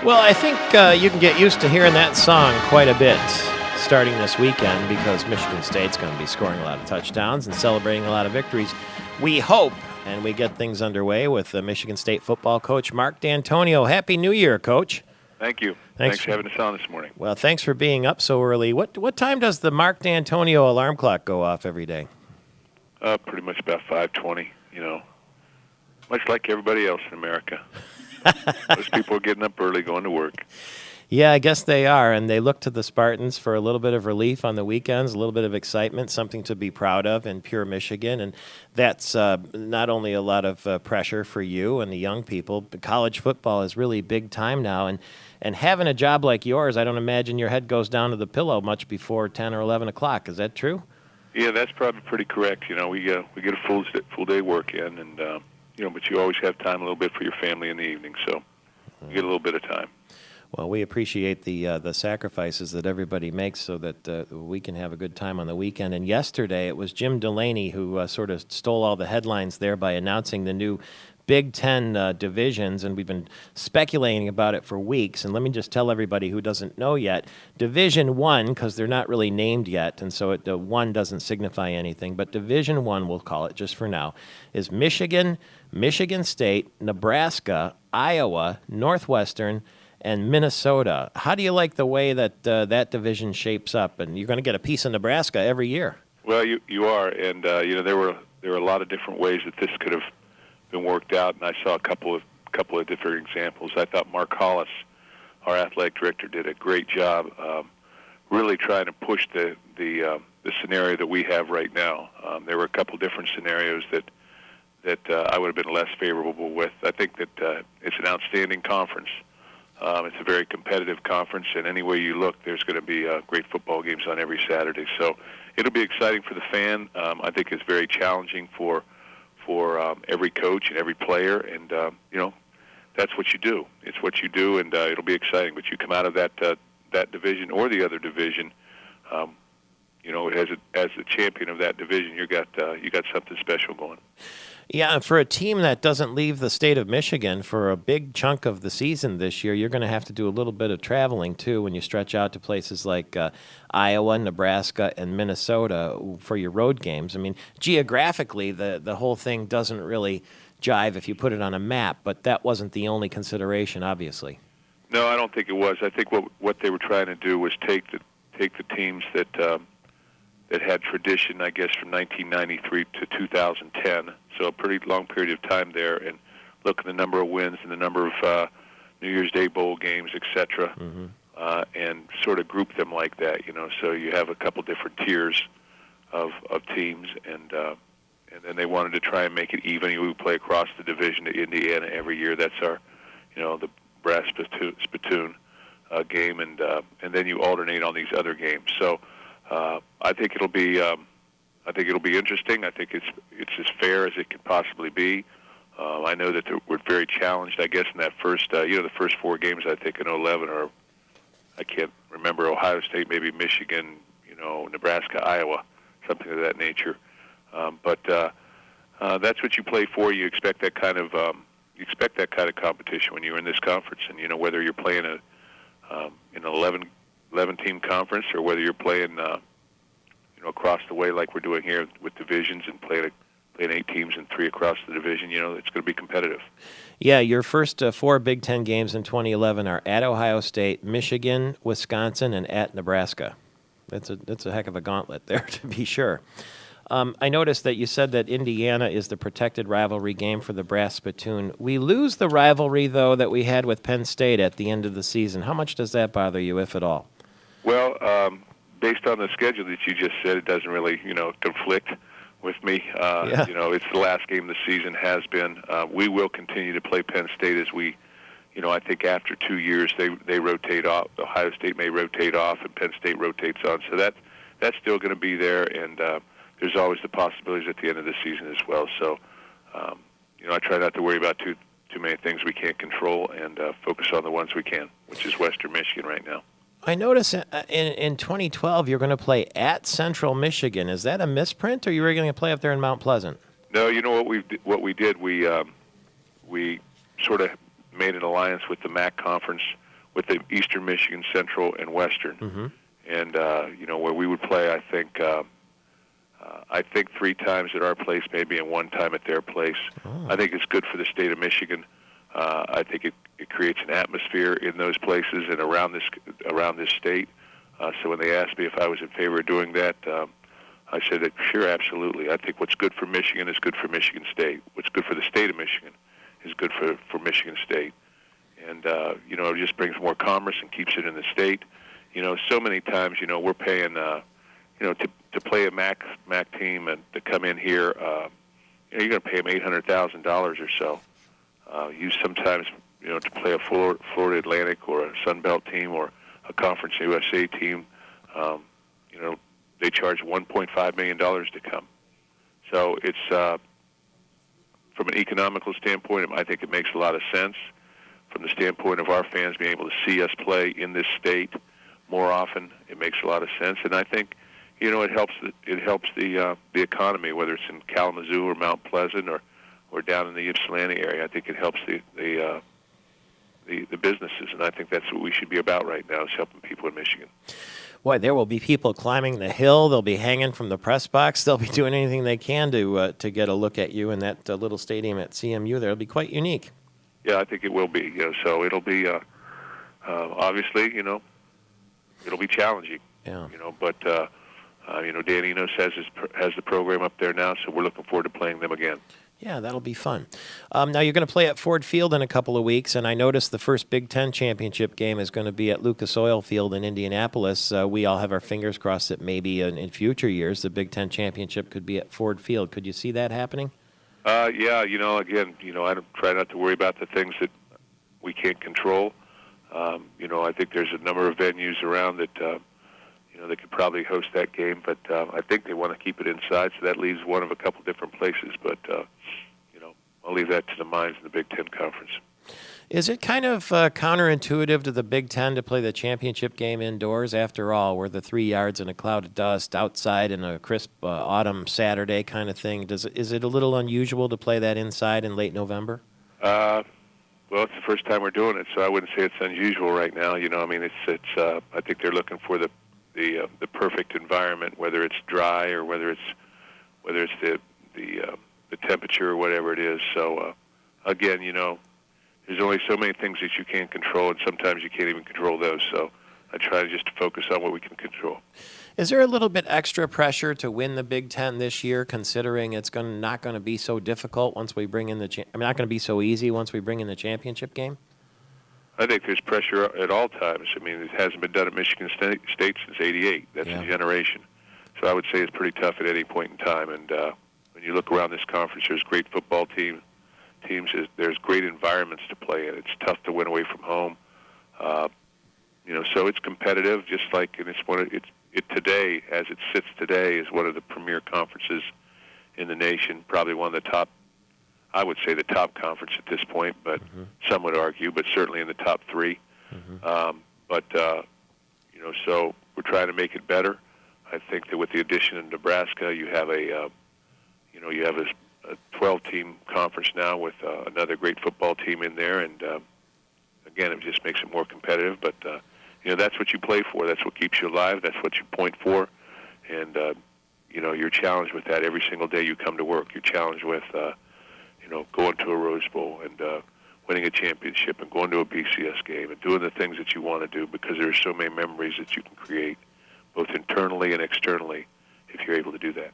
Well, I think you can get used to hearing that song quite a bit starting this weekend because Michigan State's going to be scoring a lot of touchdowns and celebrating a lot of victories. We hope, and we get things underway with Michigan State football coach Mark Dantonio. Happy New Year, Coach. Thank you. Thanks for having us on this morning. Well, thanks for being up so early. What time does the Mark Dantonio alarm clock go off every day? Pretty much about 5:20, much like everybody else in America. Most people are getting up early, going to work. Yeah, I guess they are, and they look to the Spartans for a little bit of relief on the weekends, a little bit of excitement, something to be proud of in pure Michigan, and that's not only a lot of pressure for you and the young people, but college football is really big time now, and having a job like yours, I don't imagine your head goes down to the pillow much before 10 or 11 o'clock. Is that true? Yeah, that's probably pretty correct. We get a full day work in, and but you always have time a little bit for your family in the evening, so you get a little bit of time. Well, we appreciate the sacrifices that everybody makes so that we can have a good time on the weekend. And yesterday it was Jim Delaney who sort of stole all the headlines there by announcing the new Big Ten divisions, and we've been speculating about it for weeks. And let me just tell everybody who doesn't know yet, Division I, because they're not really named yet, and so one doesn't signify anything, but Division I, we'll call it just for now, is Michigan, Michigan State, Nebraska, Iowa, Northwestern, and Minnesota. How do you like the way that that division shapes up? And you're going to get a piece of Nebraska every year. Well, you are, and there were a lot of different ways that this could have been worked out, and I saw a couple of different examples. I thought Mark Hollis, our athletic director, did a great job, really trying to push the scenario that we have right now. There were a couple different scenarios that I would have been less favorable with. I think that it's an outstanding conference. It's a very competitive conference, and any way you look, there's going to be great football games on every Saturday. So it'll be exciting for the fan. I think it's very challenging for every coach and every player, and that's what you do. It's what you do, and it'll be exciting. But you come out of that division or the other division, as the champion of that division, you got something special going. Yeah, for a team that doesn't leave the state of Michigan for a big chunk of the season this year, you're going to have to do a little bit of traveling, too, when you stretch out to places like Iowa, Nebraska, and Minnesota for your road games. I mean, geographically, the whole thing doesn't really jive if you put it on a map, but that wasn't the only consideration, obviously. No, I don't think it was. I think what they were trying to do was take the teams that had tradition, I guess, from 1993 to 2010, so a pretty long period of time there, and look at the number of wins and the number of New Year's Day bowl games, etc., and sort of group them like that, So you have a couple different tiers of teams, and then they wanted to try and make it even. We play across the division to Indiana every year. That's our, the brass spittoon game, and then you alternate on these other games. So. I think it'll be interesting. I think it's as fair as it could possibly be. I know that we're very challenged, I guess, in that first, the first four games, I think, in 2011, or I can't remember, Ohio State, maybe Michigan, Nebraska, Iowa, something of that nature. But that's what you play for. You expect that kind of competition when you're in this conference, and whether you're playing in an 11-team conference, or whether you're playing, across the way like we're doing here with divisions and playing 8 teams and 3 across the division, it's going to be competitive. Yeah, your first 4 Big Ten games in 2011 are at Ohio State, Michigan, Wisconsin, and at Nebraska. That's a heck of a gauntlet there, to be sure. I noticed that you said that Indiana is the protected rivalry game for the brass spittoon. We lose the rivalry, though, that we had with Penn State at the end of the season. How much does that bother you, if at all? Well, based on the schedule that you just said, it doesn't really, conflict with me. Yeah. It's the last game of the season, has been. We will continue to play Penn State as we, I think after 2 years they rotate off. Ohio State may rotate off, and Penn State rotates on. So that's still going to be there, and there's always the possibilities at the end of the season as well. So, I try not to worry about too many things we can't control, and focus on the ones we can, which is Western Michigan right now. I noticed in 2012 you're going to play at Central Michigan. Is that a misprint, or you were going to play up there in Mount Pleasant? No, what we did. We sort of made an alliance with the MAC conference with the Eastern Michigan, Central, and Western. Mm-hmm. And where we would play, I think 3 times at our place, maybe, and 1 time at their place. Oh. I think it's good for the state of Michigan. I think it creates an atmosphere in those places and around this state. So when they asked me if I was in favor of doing that, I said that sure, absolutely. I think what's good for Michigan is good for Michigan State. What's good for the state of Michigan is good for Michigan State. And it just brings more commerce and keeps it in the state. So many times, we're paying, to play a MAC team and to come in here, you're going to pay them $800,000 or so. You sometimes, to play a Florida Atlantic or a Sun Belt team or a Conference USA team, they charge $1.5 million to come. So it's, from an economical standpoint, I think it makes a lot of sense. From the standpoint of our fans being able to see us play in this state more often, it makes a lot of sense. And I think, it helps the economy, whether it's in Kalamazoo or Mount Pleasant or down in the Ypsilanti area. I think it helps the businesses, and I think that's what we should be about right now, is helping people in Michigan. Boy, there will be people climbing the hill. They'll be hanging from the press box. They'll be doing anything they can to get a look at you in that little stadium at CMU there. It'll be quite unique. Yeah, I think it will be. So it'll be obviously, it'll be challenging. Yeah. But Dan Enos has the program up there now, so we're looking forward to playing them again. Yeah, that'll be fun. Now, you're going to play at Ford Field in a couple of weeks, and I noticed the first Big Ten championship game is going to be at Lucas Oil Field in Indianapolis. We all have our fingers crossed that maybe in future years the Big Ten championship could be at Ford Field. Could you see that happening? Yeah, again, I don't try not to worry about the things that we can't control. I think there's a number of venues around that, they could probably host that game, but I think they want to keep it inside, so that leaves one of a couple different places. But, I'll leave that to the minds of the Big Ten Conference. Is it kind of counterintuitive to the Big Ten to play the championship game indoors? After all, we're the 3 yards in a cloud of dust outside in a crisp autumn Saturday kind of thing. Is it a little unusual to play that inside in late November? Well, it's the first time we're doing it, so I wouldn't say it's unusual right now. It's. I think they're looking for the perfect environment, whether it's dry or whether it's the temperature or whatever it is. So again, there's only so many things that you can't control, and sometimes you can't even control those. So I try just to focus on what we can control. Is there a little bit extra pressure to win the Big Ten this year, considering it's not going to be so difficult once we bring in not going to be so easy once we bring in the championship game? I think there's pressure at all times. I mean, it hasn't been done at Michigan State since '88. That's a generation. So I would say it's pretty tough at any point in time. And when you look around this conference, there's great football teams. There's great environments to play in. It's tough to win away from home. So it's competitive. Just like, and it today, as it sits today, is one of the premier conferences in the nation. Probably one of the top. I would say the top conference at this point, but some would argue, but certainly in the top 3. So we're trying to make it better. I think that with the addition of Nebraska, you have a 12-team conference now with another great football team in there, and again, it just makes it more competitive. But that's what you play for. That's what keeps you alive. That's what you point for, and you're challenged with that every single day you come to work. You're challenged with going to a Rose Bowl and winning a championship and going to a BCS game and doing the things that you want to do, because there are so many memories that you can create, both internally and externally, if you're able to do that.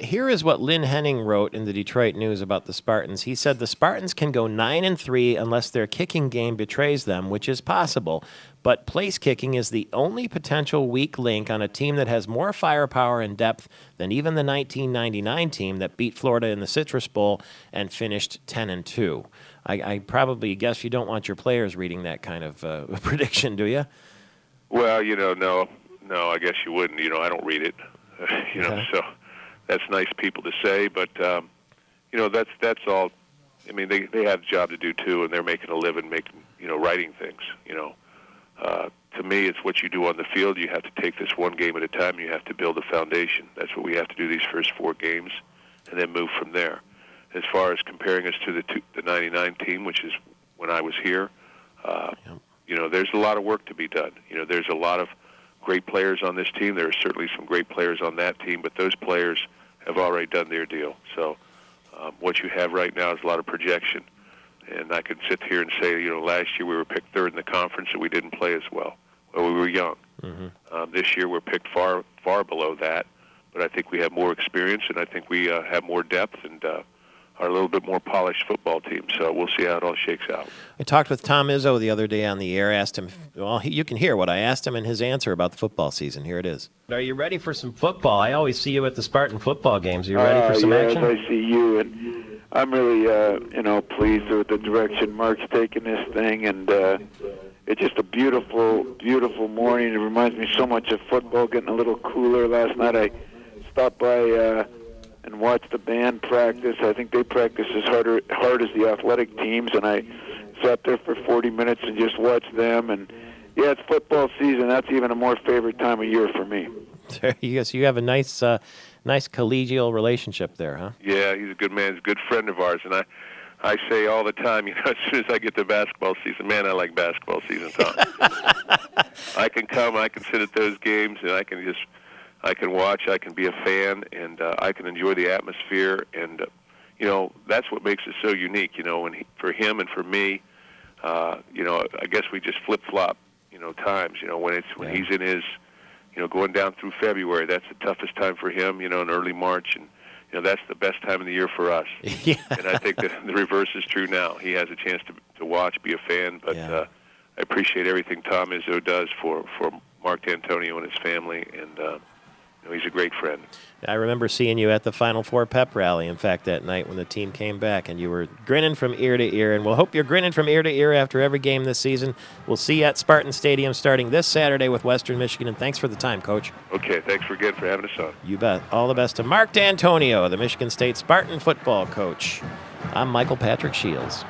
Here is what Lynn Henning wrote in the Detroit News about the Spartans. He said the Spartans can go 9-3 unless their kicking game betrays them, which is possible. But place kicking is the only potential weak link on a team that has more firepower and depth than even the 1999 team that beat Florida in the Citrus Bowl and finished 10-2. I probably guess you don't want your players reading that kind of prediction, do you? Well, no, I guess you wouldn't. I don't read it. So that's nice people to say, but that's all. I mean, they have a job to do too, and they're making a living writing things. To me, it's what you do on the field. You have to take this one game at a time. You have to build a foundation. That's what we have to do these first 4 games, and then move from there. As far as comparing us to the 99 team, which is when I was here, there's a lot of work to be done. There's a lot of great players on this team. There are certainly some great players on that team, but those players have already done their deal. So what you have right now is a lot of projection. And I could sit here and say, last year we were picked third in the conference and we didn't play as well. Well, we were young. This year we're picked far, far below that. But I think we have more experience, and I think we have more depth and are a little bit more polished football team. So we'll see how it all shakes out. I talked with Tom Izzo the other day on the air, asked him, you can hear what I asked him and his answer about the football season. Here it is. Are you ready for some football? I always see you at the Spartan football games. Are you ready for some action? I see you, and I'm really, pleased with the direction Mark's taking this thing, and it's just a beautiful, beautiful morning. It reminds me so much of football, getting a little cooler. Last night I stopped by and watched the band practice. I think they practice as hard as the athletic teams, and I sat there for 40 minutes and just watched them. And yeah, it's football season. That's even a more favorite time of year for me. Yes, you have a nice collegial relationship there, huh? Yeah, he's a good man. He's a good friend of ours, and I say all the time, as soon as I get to basketball season, man, I like basketball season, Tom. I can come, I can sit at those games, and I can watch, I can be a fan, and I can enjoy the atmosphere, and that's what makes it so unique. For him and for me, I guess we just flip flop, times. When he's in his, going down through February, that's the toughest time for him. In early March, and that's the best time of the year for us. Yeah. And I think that the reverse is true now. He has a chance to watch, be a fan, but I appreciate everything Tom Izzo does for Mark Dantonio and his family, and he's a great friend. I remember seeing you at the Final Four pep rally, in fact, that night when the team came back, and you were grinning from ear to ear, and we'll hope you're grinning from ear to ear after every game this season. We'll see you at Spartan Stadium starting this Saturday with Western Michigan, and thanks for the time, Coach. Okay, thanks again for having us on. You bet. All the best to Mark Dantonio, the Michigan State Spartan football coach. I'm Michael Patrick Shields.